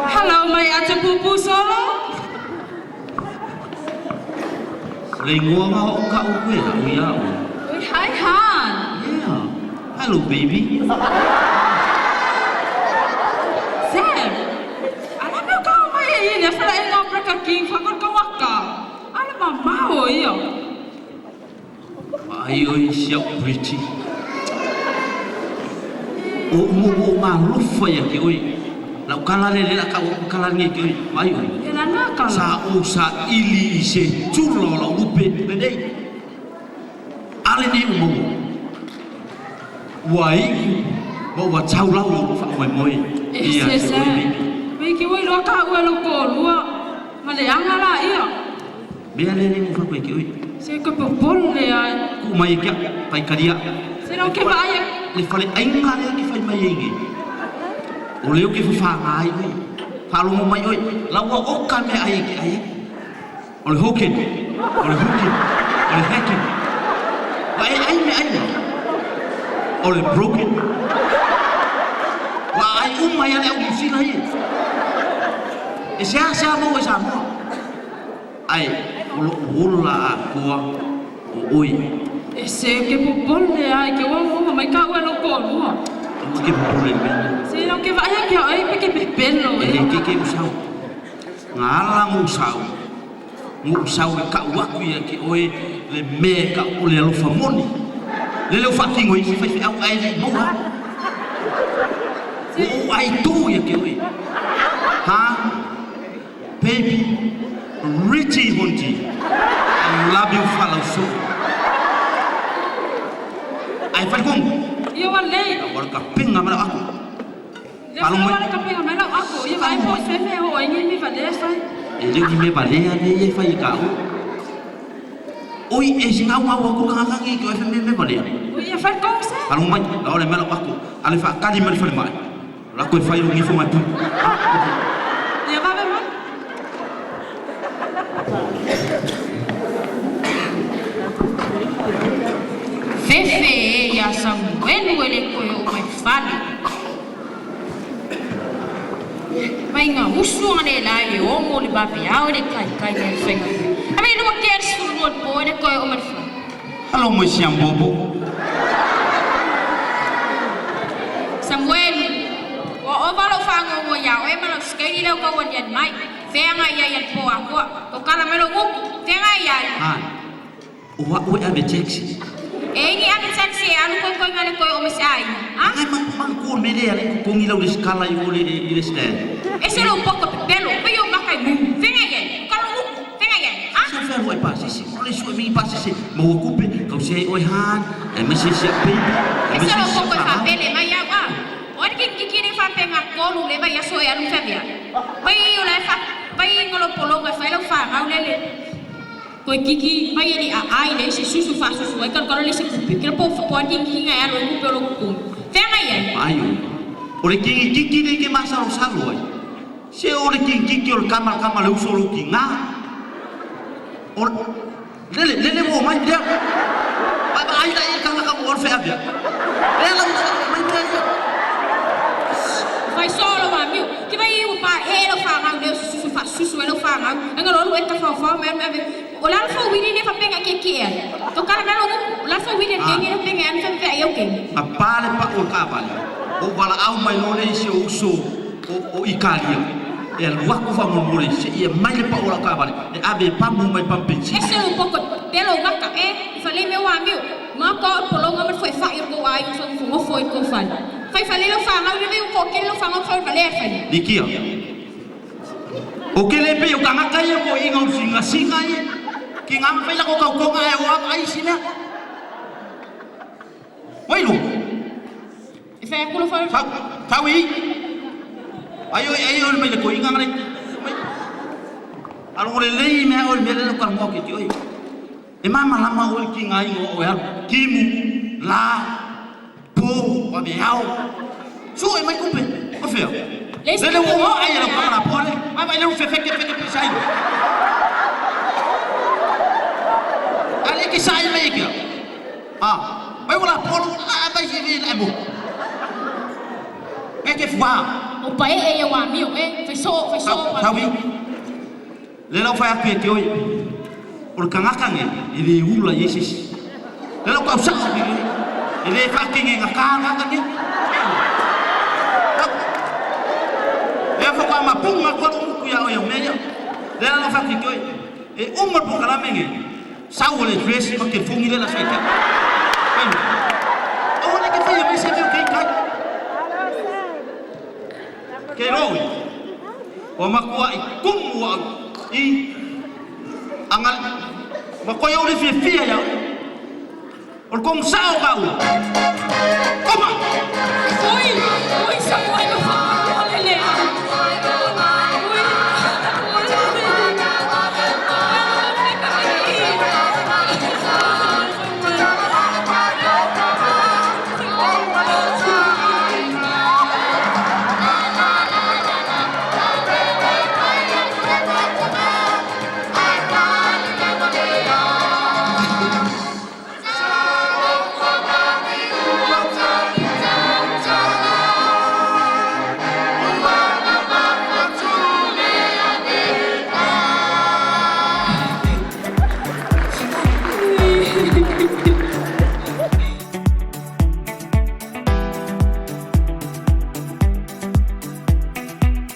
Hello, my ate pupu solo. Lengua nga o ka o kwe la uya o. Hi, Han. Yeah. Hello, baby. Sam. Alam mo ka may ini fala ing opera ka king fakor ka waka. Alam mama o iyo. Ai oi siap pretty. O mo ma lufa ya ki oi. La kala le la ka o kala ngi ki oi. Mai oi. Ela naka. Sa o sa ili se chulo la lupe le dei. Ale ni mo. Wai. Bo wa chau lau lo fa mo moi. Iya se. Mai ki oi lo ka o lo ko lua. Ma le anga la iyo. Bea le ni mo fa ki oi. Se ko popol le ai. Ku mai kia pai karia. Se no ke vai. Le fale ainga le ki fai mai ingi. O leo ki fa ngai oi. Falo mo mai oi. La wa o ka me ai ki ai. O le hoken. O le hoken. O le hacking. Wa ai me ai. O le broken. Wa ai mai ale o si lai. E sa mo e sa mo. Ai o la ko o oi. Se ke popol le ai ke wa mai ka o lo ko lua. Que problema. Se no ke vai que ai pe ke pelo. Que usau. Ngala ngusau. Ngusau ka waku ya ki oi le me ka o le lo famoni. Le lo fatingo i fai au ai le mo. O ai tu ya ki oi. Ha? Baby. Richie Hunty. I love you follow so. Ai fai kong. Yo wale. Agora ka pinga mala aku. Kalau mau ka pinga mala aku, yo vai po feme ho ngi mi vale fai. Ele que me balea ne fai ka. Oi e singa wa ko ka ngi ko feme me balea. Oi fai kong se. Kalau mai ole mala aku. Ale fa ka di mal fai mai. La ko fai ngi fo mai tu. Ya va be mal. Fefe ya Samuel wele ko yo mai fali. Mai nga usu ane la ye o mo li ba pe a le kai le fenga. Ami no ke su mo po ne ko o mai fali. Halo mo siam bobo. Samuel o valo fango mo ya o e malo skeli le ko won yan mai. Venga ya yan po ako. O kala melo mo. Venga ya. Ha. O ave taxi. Ini ada saksi anu ko ngale ko o mesai. Ah? Ai man ko me le ale ko ngi la le skala yo le stand. Ese era un poco pelo, pero makai mu. Venga ya. Kalau mu, venga ya. Ah? Se fa o pa si. Ole so mi pa si. Mo ocupe, ka se oi han. E me se baby. Ese era un poco papel, maya wa. Ora que kiri fa penga ko lu le ba ya so ya lu fa bia. Bai yo la fa, bai ngolo polonga fa lo fa ngau le. Ko kiki mai ni a ai le se susu fa susu e kan le se kupe que po po kiki nga ya lo kupe lo ku venga ya ayo ore kiki de que masa o salo ai se ore kiki o kamal le uso lo kinga ore le mo mai dia ai ai kan ka mo fe abia ela mai dia vai solo ma mio que vai o pa elo fa nga le susu fa susu elo fa nga nga lo e ka fa me o la fa wini ne fa penga ke to kala na lo la fa wini ke ngi penga an fa pe ayo ke apale pa o ka bale o bala au mai no le se uso o ikalia e al wako fa mo mole se e mai le pa o la ka bale e abe pa mo mai pa penchi ese un poco pelo ngaka fa le me wa mio ma ko polonga ma foi fa yo go ai so mo foi ko fa fai fa le lo fa ma le ko ke lo fa ma fa le fa dikia o ke le pe o ka ngaka ye ko inga singa ye ki ngam fai la ko nga e wa ai sina wai lo fa ko lo fa wi ayo me le ko inga ngare alo le le me o me le ko mo ke ti oi e mama la ma o ki ngai o ya ki mu la po wa be hao so e mai kupe o fe le wo ai la ka la po le ai le fe ke sai que sai meio vai lá por vai vir é bom é que vá o pai e wa mi o e fai so Sabi. Le lau fai api ke oi. Or kangakang e le ula Yesus. Le lau kau sa ni. Le fa kinge ngakanga kan ni. Le fa ka ma pung ma ko ku ya o yo meya. Le lau fa ke oi. E umar po kala menge. Sa o le dress ma ke fungi le la sai ka. O le ke fa ya me se ke kai. Ke roi. O makua I kumua I angal makoya uli fia ya or kung sao kau koma oi Samuel